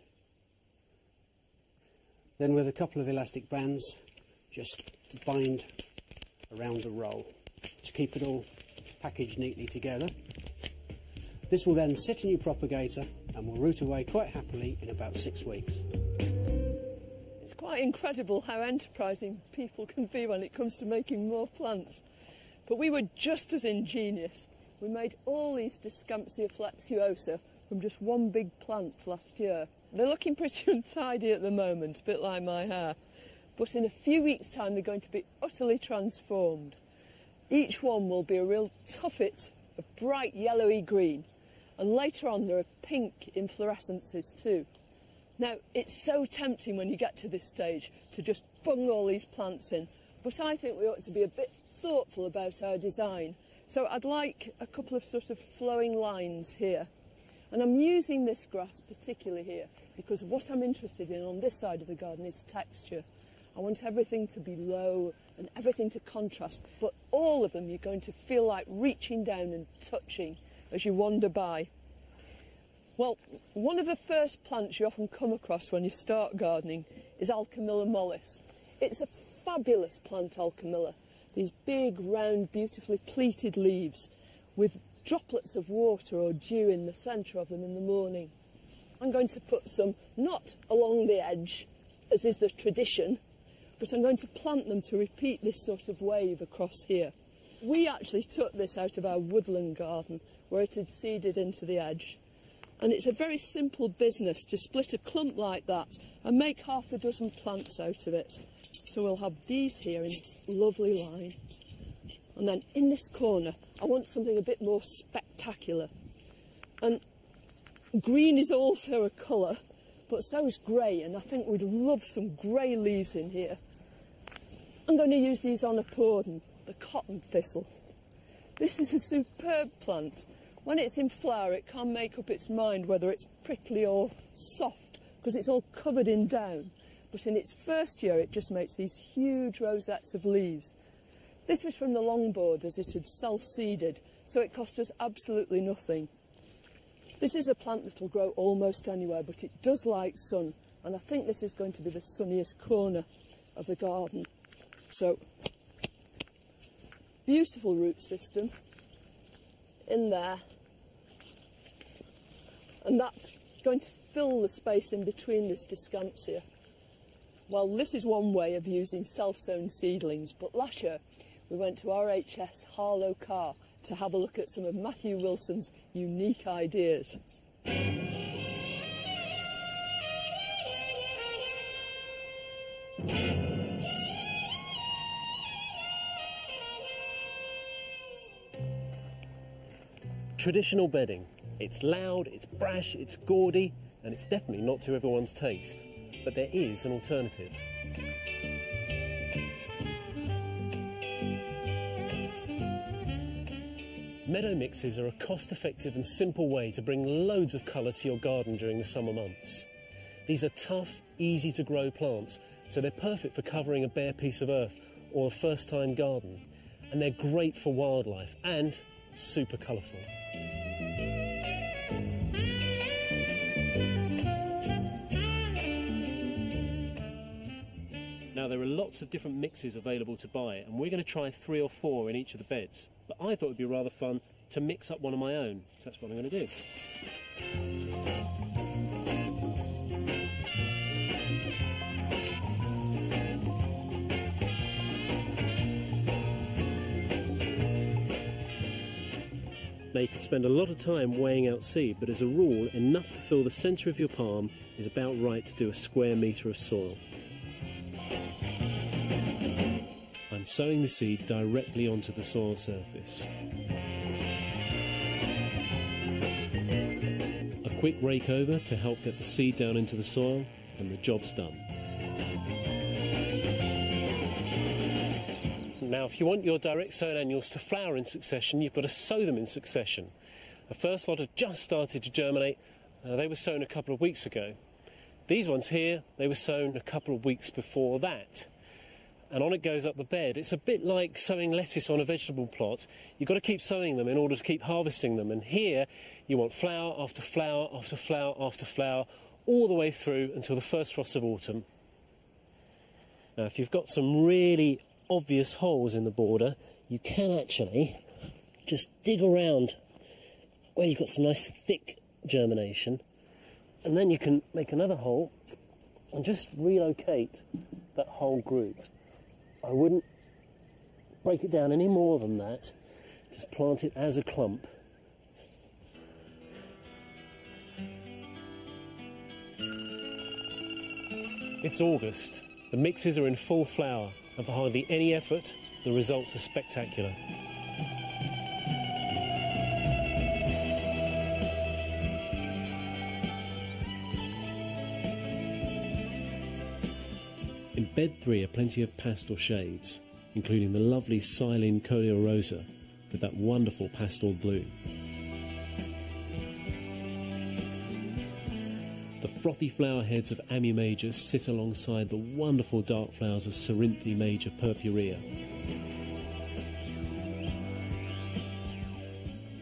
Then with a couple of elastic bands, just bind around the roll to keep it all packaged neatly together. This will then sit in your propagator and will root away quite happily in about 6 weeks. It's quite incredible how enterprising people can be when it comes to making more plants. But we were just as ingenious. We made all these Descampsia flexuosa from just one big plant last year. They're looking pretty untidy at the moment, a bit like my hair. But in a few weeks' time, they're going to be utterly transformed. Each one will be a real tuffet of bright yellowy green. And later on, there are pink inflorescences too. Now, it's so tempting when you get to this stage to just bung all these plants in. But I think we ought to be a bit thoughtful about our design. So I'd like a couple of sort of flowing lines here. And I'm using this grass particularly here because what I'm interested in on this side of the garden is texture. I want everything to be low and everything to contrast, but all of them you're going to feel like reaching down and touching as you wander by. Well, one of the first plants you often come across when you start gardening is Alchemilla mollis. It's a fabulous plant, Alchemilla. These big, round, beautifully pleated leaves with droplets of water or dew in the centre of them in the morning. I'm going to put some, not along the edge, as is the tradition, but I'm going to plant them to repeat this sort of wave across here. We actually took this out of our woodland garden where it had seeded into the edge. And it's a very simple business to split a clump like that and make half a dozen plants out of it. So we'll have these here in this lovely line. And then in this corner, I want something a bit more spectacular. And green is also a colour, but so is grey, and I think we'd love some grey leaves in here. I'm going to use these Onopordon, the cotton thistle. This is a superb plant. When it's in flower, it can't make up its mind whether it's prickly or soft, because it's all covered in down. But in its first year, it just makes these huge rosettes of leaves. This was from the long borders. It had self-seeded, so it cost us absolutely nothing. This is a plant that will grow almost anywhere, but it does like sun, and I think this is going to be the sunniest corner of the garden. So, beautiful root system in there, and that's going to fill the space in between this Descampsia. Well, this is one way of using self-sown seedlings, but last year we went to RHS Harlow Carr to have a look at some of Matthew Wilson's unique ideas. Traditional bedding. It's loud, it's brash, it's gaudy, and it's definitely not to everyone's taste. But there is an alternative. Meadow mixes are a cost-effective and simple way to bring loads of colour to your garden during the summer months. These are tough, easy-to-grow plants, so they're perfect for covering a bare piece of earth or a first-time garden. And they're great for wildlife and super colourful. Now, there are lots of different mixes available to buy, and we're going to try 3 or 4 in each of the beds. But I thought it would be rather fun to mix up one of my own, so that's what I'm going to do. Now, you could spend a lot of time weighing out seed, but as a rule, enough to fill the centre of your palm is about right to do a square metre of soil. I'm sowing the seed directly onto the soil surface. A quick rake over to help get the seed down into the soil, and the job's done. Now, if you want your direct sown annuals to flower in succession, you've got to sow them in succession. The first lot have just started to germinate. They were sown a couple of weeks ago. These ones here, they were sown a couple of weeks before that. And on it goes up the bed. It's a bit like sowing lettuce on a vegetable plot. You've got to keep sowing them in order to keep harvesting them. And here, you want flower after flower after flower after flower, all the way through until the first frost of autumn. Now, if you've got some really obvious holes in the border, you can actually just dig around where you've got some nice thick germination, and then you can make another hole and just relocate that whole group. I wouldn't break it down any more than that, just plant it as a clump. It's August, the mixes are in full flower, and for hardly any effort, the results are spectacular. In bed 3 are plenty of pastel shades, including the lovely Silene Coleorosa with that wonderful pastel blue. The frothy flower heads of Ammi Major sit alongside the wonderful dark flowers of Cerinthe Major Purpurea.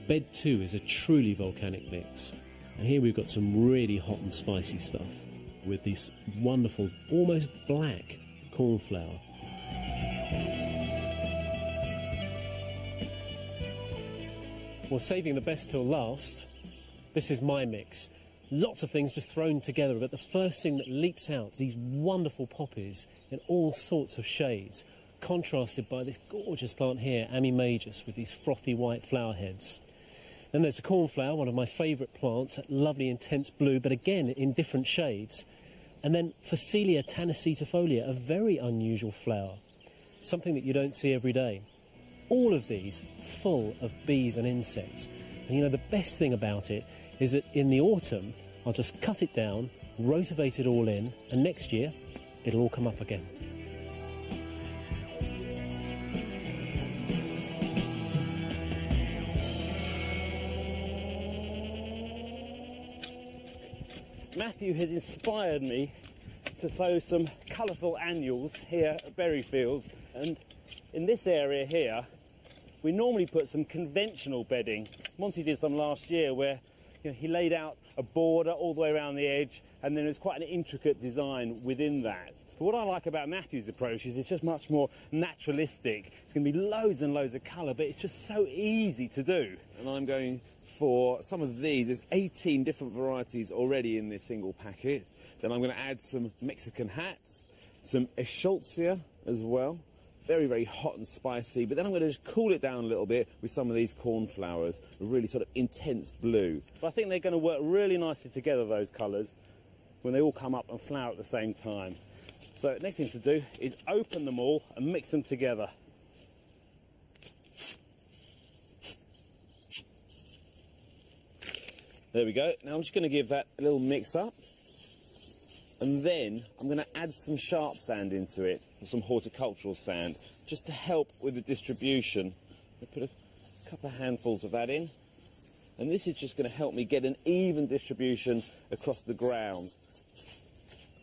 Bed 2 is a truly volcanic mix, and here we've got some really hot and spicy stuff, with this wonderful, almost black cornflower. Well, saving the best till last, this is my mix. Lots of things just thrown together, but the first thing that leaps out is these wonderful poppies in all sorts of shades, contrasted by this gorgeous plant here, Ammi Majus, with these frothy white flower heads. Then there's the cornflower, one of my favourite plants, that lovely intense blue, but again in different shades. And then Phacelia tanacetifolia, a very unusual flower, something that you don't see every day. All of these full of bees and insects. And you know, the best thing about it is that in the autumn, I'll just cut it down, rotivate it all in, and next year, it'll all come up again. Matthew has inspired me to sow some colourful annuals here at Berryfields, and in this area here, we normally put some conventional bedding. Monty did some last year where he laid out a border all the way around the edge, and then there's quite an intricate design within that. But what I like about Matthew's approach is it's just much more naturalistic. It's going to be loads and loads of colour, but it's just so easy to do. And I'm going for some of these. There's 18 different varieties already in this single packet. Then I'm going to add some Mexican hats, some Eschscholzia as well. Very, very hot and spicy, but then I'm going to just cool it down a little bit with some of these cornflowers, a really sort of intense blue. But I think they're going to work really nicely together, those colours, when they all come up and flower at the same time. So next thing to do is open them all and mix them together. There we go. Now I'm just going to give that a little mix up. And then I'm going to add some sharp sand into it, or some horticultural sand, just to help with the distribution. I put a couple of handfuls of that in. And this is just going to help me get an even distribution across the ground.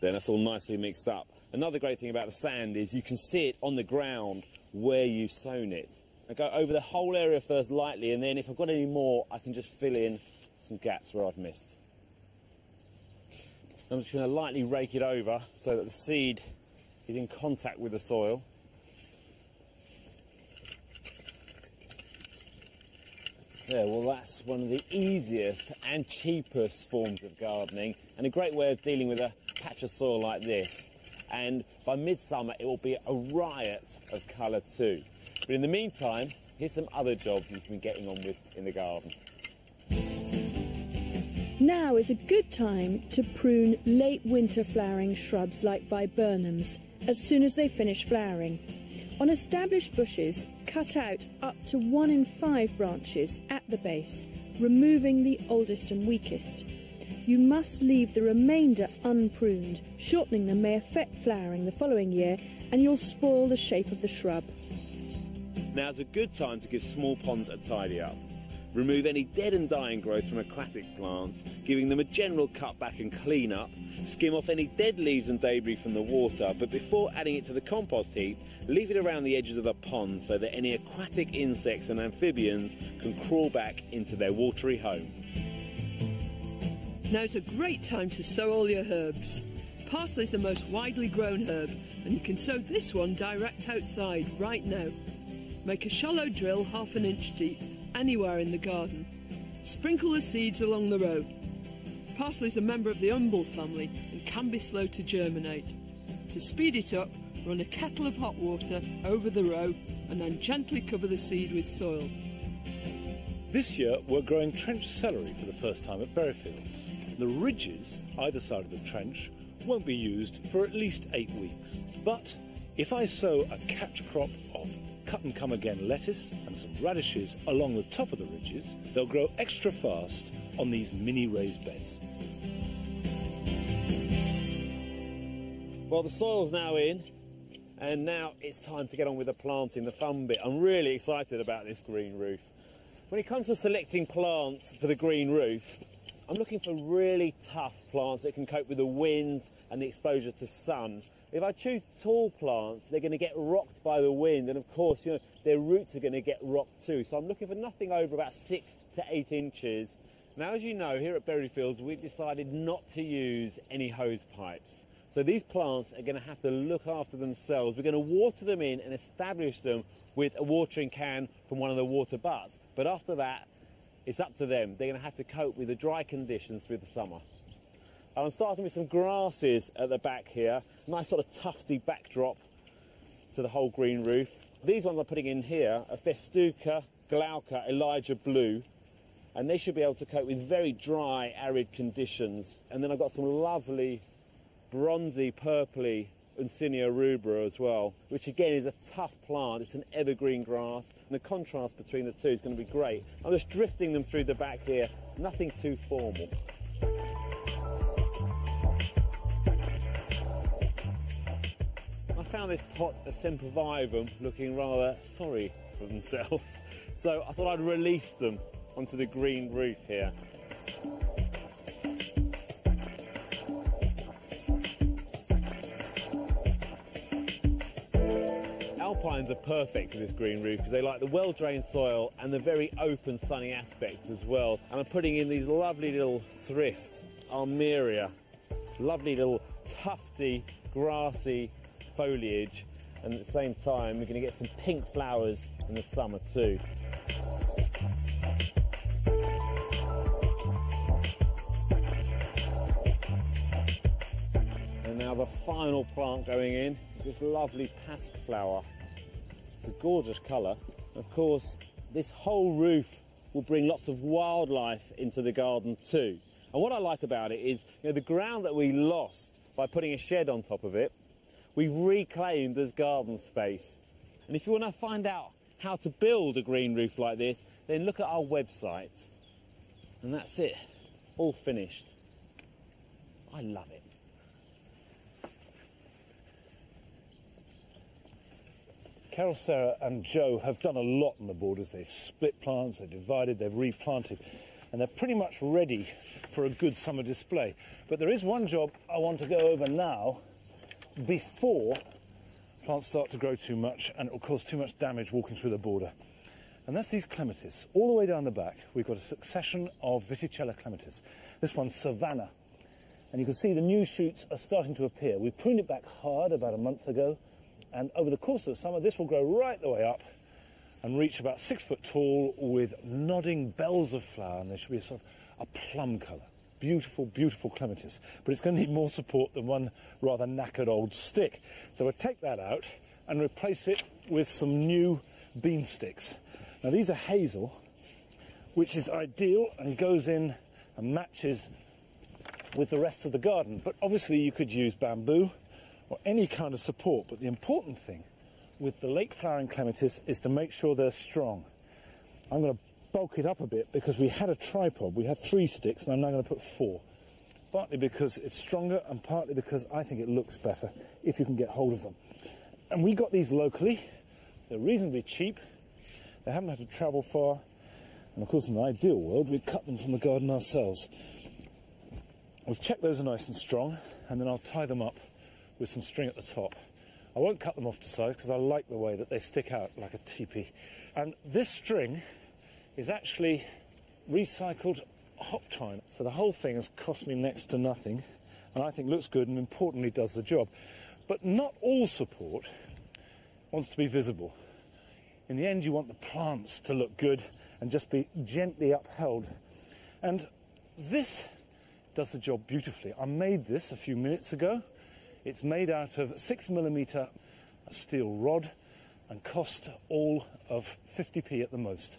Then that's all nicely mixed up. Another great thing about the sand is you can see it on the ground where you've sown it. I go over the whole area first lightly, and then if I've got any more, I can just fill in some gaps where I've missed. I'm just going to lightly rake it over so that the seed is in contact with the soil. There, well, that's one of the easiest and cheapest forms of gardening, and a great way of dealing with a patch of soil like this. And by midsummer, it will be a riot of colour too. But in the meantime, here's some other jobs you've been getting on with in the garden. Now is a good time to prune late winter flowering shrubs like viburnums as soon as they finish flowering. On established bushes, cut out up to 1 in 5 branches at the base, removing the oldest and weakest. You must leave the remainder unpruned. Shortening them may affect flowering the following year, and you'll spoil the shape of the shrub. Now's a good time to give small ponds a tidy up. Remove any dead and dying growth from aquatic plants, giving them a general cut back and clean up. Skim off any dead leaves and debris from the water, but before adding it to the compost heap, leave it around the edges of the pond so that any aquatic insects and amphibians can crawl back into their watery home. Now's a great time to sow all your herbs. Parsley's the most widely grown herb, and you can sow this one direct outside right now. Make a shallow drill 1/2 inch deep, anywhere in the garden. Sprinkle the seeds along the row. Parsley's a member of the umbel family and can be slow to germinate. To speed it up, run a kettle of hot water over the row and then gently cover the seed with soil. This year we're growing trench celery for the first time at Berryfields. The ridges either side of the trench won't be used for at least 8 weeks. But if I sow a catch crop of cut and come again lettuce and some radishes along the top of the ridges, they'll grow extra fast on these mini raised beds. Well, the soil's now in, and now it's time to get on with the planting, the fun bit. I'm really excited about this green roof. When it comes to selecting plants for the green roof, I'm looking for really tough plants that can cope with the wind and the exposure to sun. If I choose tall plants, they're going to get rocked by the wind, and of course, their roots are going to get rocked too. So I'm looking for nothing over about 6 to 8 inches. Now, as you know, here at Berryfields, we've decided not to use any hose pipes. So these plants are going to have to look after themselves. We're going to water them in and establish them with a watering can from one of the water butts. But after that, it's up to them. They're going to have to cope with the dry conditions through the summer. I'm starting with some grasses at the back here. Nice sort of tufty backdrop to the whole green roof. These ones I'm putting in here are Festuca, Glauca, Elijah Blue, and they should be able to cope with very dry, arid conditions. And then I've got some lovely bronzy, purpley Uncinia rubra as well, which again is a tough plant. It's an evergreen grass, and the contrast between the two is going to be great. I'm just drifting them through the back here, nothing too formal. I found this pot of Sempervivum looking rather sorry for themselves, so I thought I'd release them onto the green roof here. alpines are perfect for this green roof because they like the well-drained soil and the very open, sunny aspects as well. And I'm putting in these lovely little thrift Armeria, lovely little tufty, grassy foliage, and at the same time we're going to get some pink flowers in the summer too. And now the final plant going in is this lovely pasque flower. It's a gorgeous colour. Of course, this whole roof will bring lots of wildlife into the garden too. And what I like about it is, you know, the ground that we lost by putting a shed on top of it, we've reclaimed as garden space. And if you want to find out how to build a green roof like this, then look at our website. And that's it, all finished. I love it. Carol, Sarah and Joe have done a lot on the borders. They've split plants, they've divided, they've replanted, and they're pretty much ready for a good summer display. But there is one job I want to go over now before plants start to grow too much and it will cause too much damage walking through the border. And that's these clematis. All the way down the back, we've got a succession of Viticella clematis. This one's Savannah. And you can see the new shoots are starting to appear. We pruned it back hard about a month ago. And over the course of the summer, this will grow right the way up and reach about 6 foot tall with nodding bells of flower. And there should be a sort of a plum colour. Beautiful, beautiful clematis. But it's going to need more support than one rather knackered old stick. So we'll take that out and replace it with some new bean sticks. Now these are hazel, which is ideal and goes in and matches with the rest of the garden. But obviously you could use bamboo or any kind of support, but the important thing with the late flowering clematis is to make sure they're strong. I'm going to bulk it up a bit because we had a tripod, we had 3 sticks, and I'm now going to put 4. Partly because it's stronger and partly because I think it looks better if you can get hold of them. And we got these locally. They're reasonably cheap. They haven't had to travel far. And of course in an ideal world we'd cut them from the garden ourselves. We've checked those are nice and strong, and then I'll tie them up with some string at the top. I won't cut them off to size because I like the way that they stick out like a teepee. And this string is actually recycled hop twine. So the whole thing has cost me next to nothing, and I think looks good and importantly does the job. But not all support wants to be visible. In the end you want the plants to look good and just be gently upheld. And this does the job beautifully. I made this a few minutes ago. It's made out of 6mm steel rod and cost all of 50p at the most.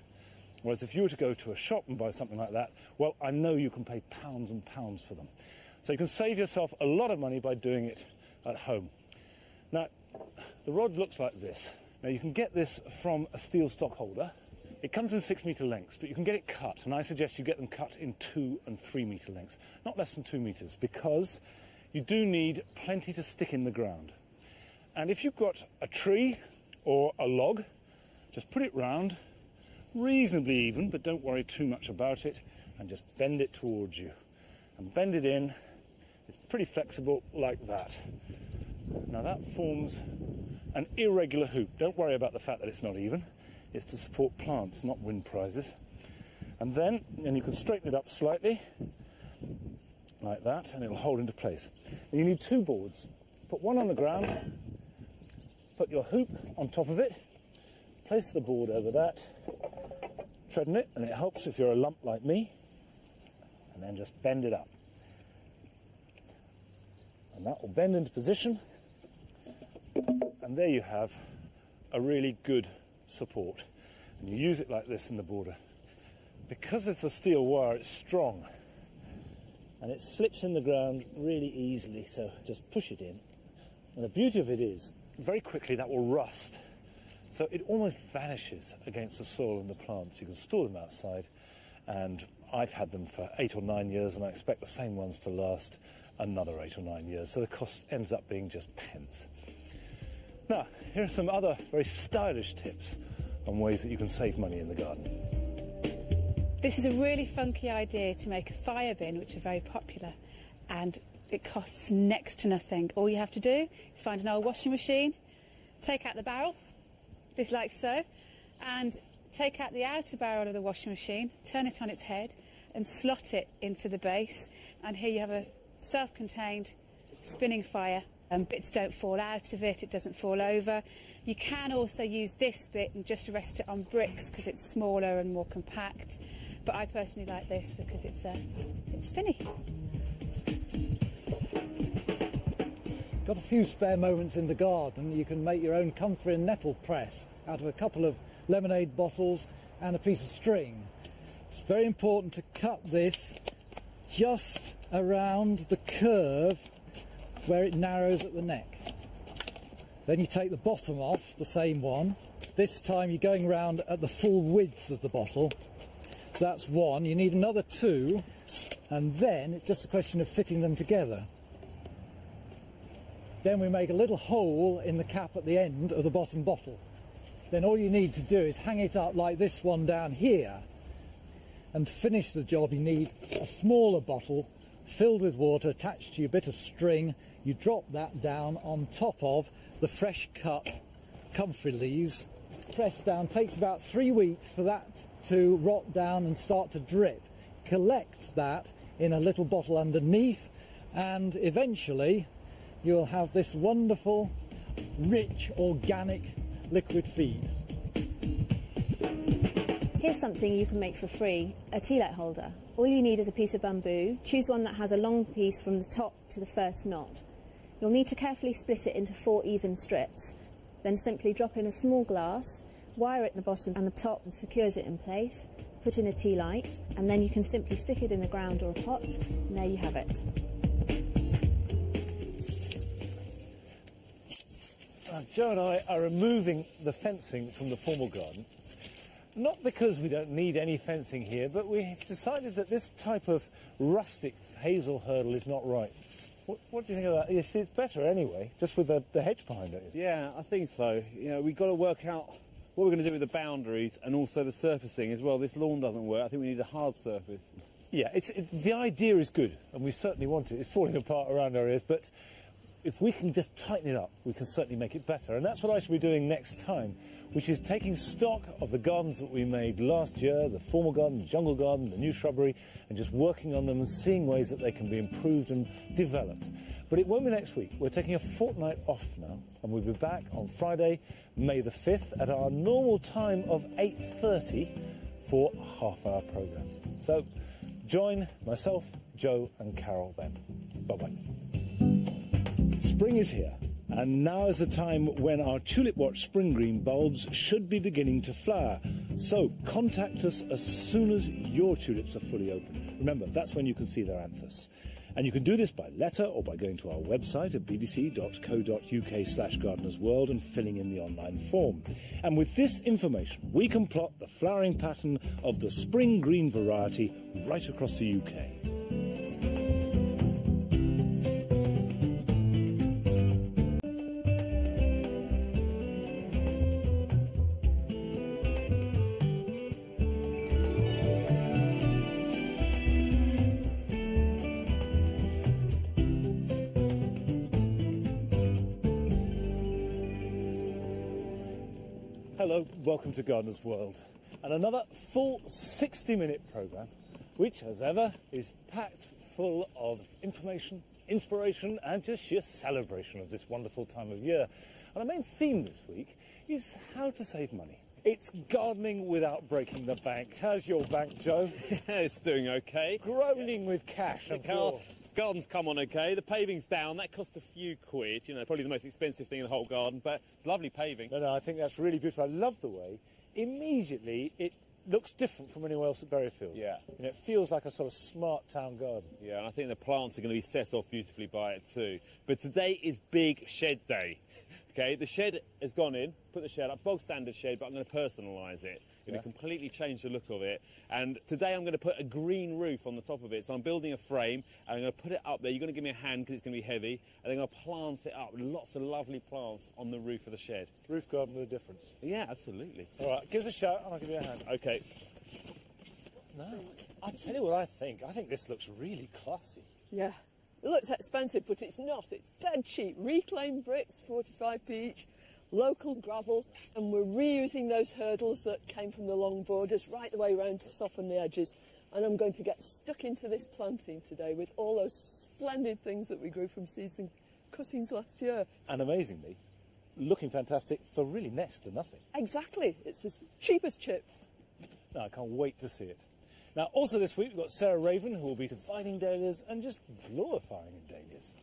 Whereas if you were to go to a shop and buy something like that, well, I know you can pay pounds and pounds for them. So you can save yourself a lot of money by doing it at home. Now, the rod looks like this. Now, you can get this from a steel stock holder. It comes in 6-metre lengths, but you can get it cut, and I suggest you get them cut in 2 and 3-metre lengths, not less than 2 metres, because you do need plenty to stick in the ground. And if you've got a tree or a log, just put it round, reasonably even, but don't worry too much about it, and just bend it towards you. And bend it in. It's pretty flexible, like that. Now that forms an irregular hoop. Don't worry about the fact that it's not even. It's to support plants, not win prizes. And then you can straighten it up slightly, like that, and it'll hold into place. And you need 2 boards. Put one on the ground, put your hoop on top of it, place the board over that, tread on it, and it helps if you're a lump like me, and then just bend it up. And that will bend into position, and there you have a really good support. And you use it like this in the border. Because it's a steel wire, it's strong. And it slips in the ground really easily, so just push it in. And the beauty of it is, very quickly that will rust. So it almost vanishes against the soil and the plants. You can store them outside, and I've had them for 8 or 9 years, and I expect the same ones to last another 8 or 9 years. So the cost ends up being just pence. Now, here are some other very stylish tips on ways that you can save money in the garden. This is a really funky idea to make a fire bin, which are very popular, and it costs next to nothing. All you have to do is find an old washing machine, take out the barrel, this like so, and take out the outer barrel of the washing machine, turn it on its head and slot it into the base, and here you have a self-contained spinning fire. Bits don't fall out of it, it doesn't fall over. You can also use this bit and just rest it on bricks because it's smaller and more compact, but I personally like this because it's spinny. Got a few spare moments in the garden, you can make your own comfrey and nettle press out of a couple of lemonade bottles and a piece of string. It's very important to cut this just around the curve where it narrows at the neck. Then you take the bottom off, the same one. This time you're going round at the full width of the bottle. So that's one. You need another two, and then it's just a question of fitting them together. Then we make a little hole in the cap at the end of the bottom bottle. Then all you need to do is hang it up like this one down here, and to finish the job you need a smaller bottle filled with water attached to your bit of string. You drop that down on top of the fresh cut comfrey leaves. Press down, takes about 3 weeks for that to rot down and start to drip. Collect that in a little bottle underneath, and eventually you'll have this wonderful, rich, organic liquid feed. Here's something you can make for free, a tea light holder. All you need is a piece of bamboo. Choose one that has a long piece from the top to the first knot. You'll need to carefully split it into 4 even strips. Then simply drop in a small glass, wire it at the bottom and the top and secures it in place. Put in a tea light, and then you can simply stick it in the ground or a pot, and there you have it. Joe and I are removing the fencing from the formal garden. Not because we don't need any fencing here, but we've decided that this type of rustic hazel hurdle is not right. What do you think of that? You see, it's better anyway, just with the hedge behind it. Yeah, I think so. You know, we've got to work out what we're going to do with the boundaries and also the surfacing as well. This lawn doesn't work. I think we need a hard surface. Yeah, the idea is good, and we certainly want it. It's falling apart around our ears, but if we can just tighten it up, we can certainly make it better. And that's what I should be doing next time, which is taking stock of the gardens that we made last year, the formal garden, the jungle garden, the new shrubbery, and just working on them and seeing ways that they can be improved and developed. But it won't be next week. We're taking a fortnight off now, and we'll be back on Friday, May the 5th, at our normal time of 8:30 for a half-hour programme. So join myself, Joe and Carol then. Bye-bye. Spring is here, and now is the time when our Tulip Watch spring green bulbs should be beginning to flower. So contact us as soon as your tulips are fully open. Remember, that's when you can see their anthers. And you can do this by letter or by going to our website at bbc.co.uk/gardenersworld and filling in the online form. And with this information, we can plot the flowering pattern of the spring green variety right across the UK. Hello, welcome to Gardener's World, and another full 60-minute programme, which, as ever, is packed full of information, inspiration, and just sheer celebration of this wonderful time of year. And our main theme this week is how to save money. It's gardening without breaking the bank. How's your bank, Joe? It's doing okay. Groaning with cash, I'm sure. Garden's come on okay. The paving's down. That cost a few quid. You know, probably the most expensive thing in the whole garden, but it's lovely paving. No, I think that's really beautiful. I love the way immediately it looks different from anywhere else at Berryfield. Yeah. You know, it feels like a sort of smart town garden. Yeah, and I think the plants are going to be set off beautifully by it too. But today is big shed day. Okay, the shed has gone in, put the shed up, bog standard shed, but I'm going to personalise it. I'm going to completely change the look of it. And today I'm going to put a green roof on the top of it. So I'm building a frame, and I'm going to put it up there. You're going to give me a hand because it's going to be heavy. And I'm going to plant it up with lots of lovely plants on the roof of the shed. Roof garden with a difference. Yeah, absolutely. All right, give us a shout and I'll give you a hand. OK. No, I'll tell you what I think. I think this looks really classy. Yeah. It looks expensive, but it's not. It's dead cheap. Reclaimed bricks, 45p each. local gravel, and we're reusing those hurdles that came from the long borders right the way around to soften the edges. And I'm going to get stuck into this planting today with all those splendid things that we grew from seeds and cuttings last year. And amazingly, looking fantastic for really next to nothing. Exactly. It's as cheap as chips. No, I can't wait to see it. Now, also this week, we've got Sarah Raven, who will be dividing dahlias and just glorifying in dahlias.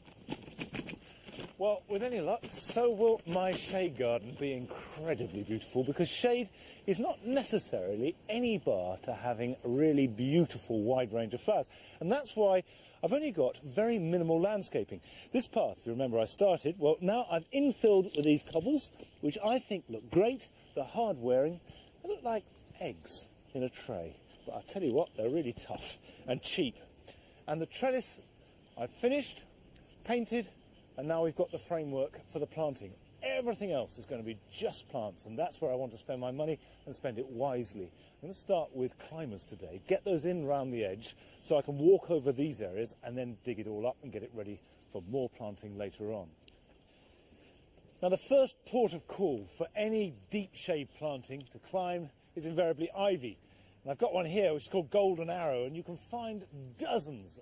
Well, with any luck, so will my shade garden be incredibly beautiful, because shade is not necessarily any bar to having a really beautiful wide range of flowers. And that's why I've only got very minimal landscaping. This path, if you remember I started, well, now I've infilled with these cobbles, which I think look great. They're hard-wearing. They look like eggs in a tray. But I'll tell you what, they're really tough and cheap. And the trellis I've finished, painted, and now we've got the framework for the planting. Everything else is going to be just plants, and that's where I want to spend my money and spend it wisely. I'm going to start with climbers today, get those in round the edge so I can walk over these areas and then dig it all up and get it ready for more planting later on. Now, the first port of call for any deep shade planting to climb is invariably ivy. And I've got one here which is called Golden Arrow, and you can find dozens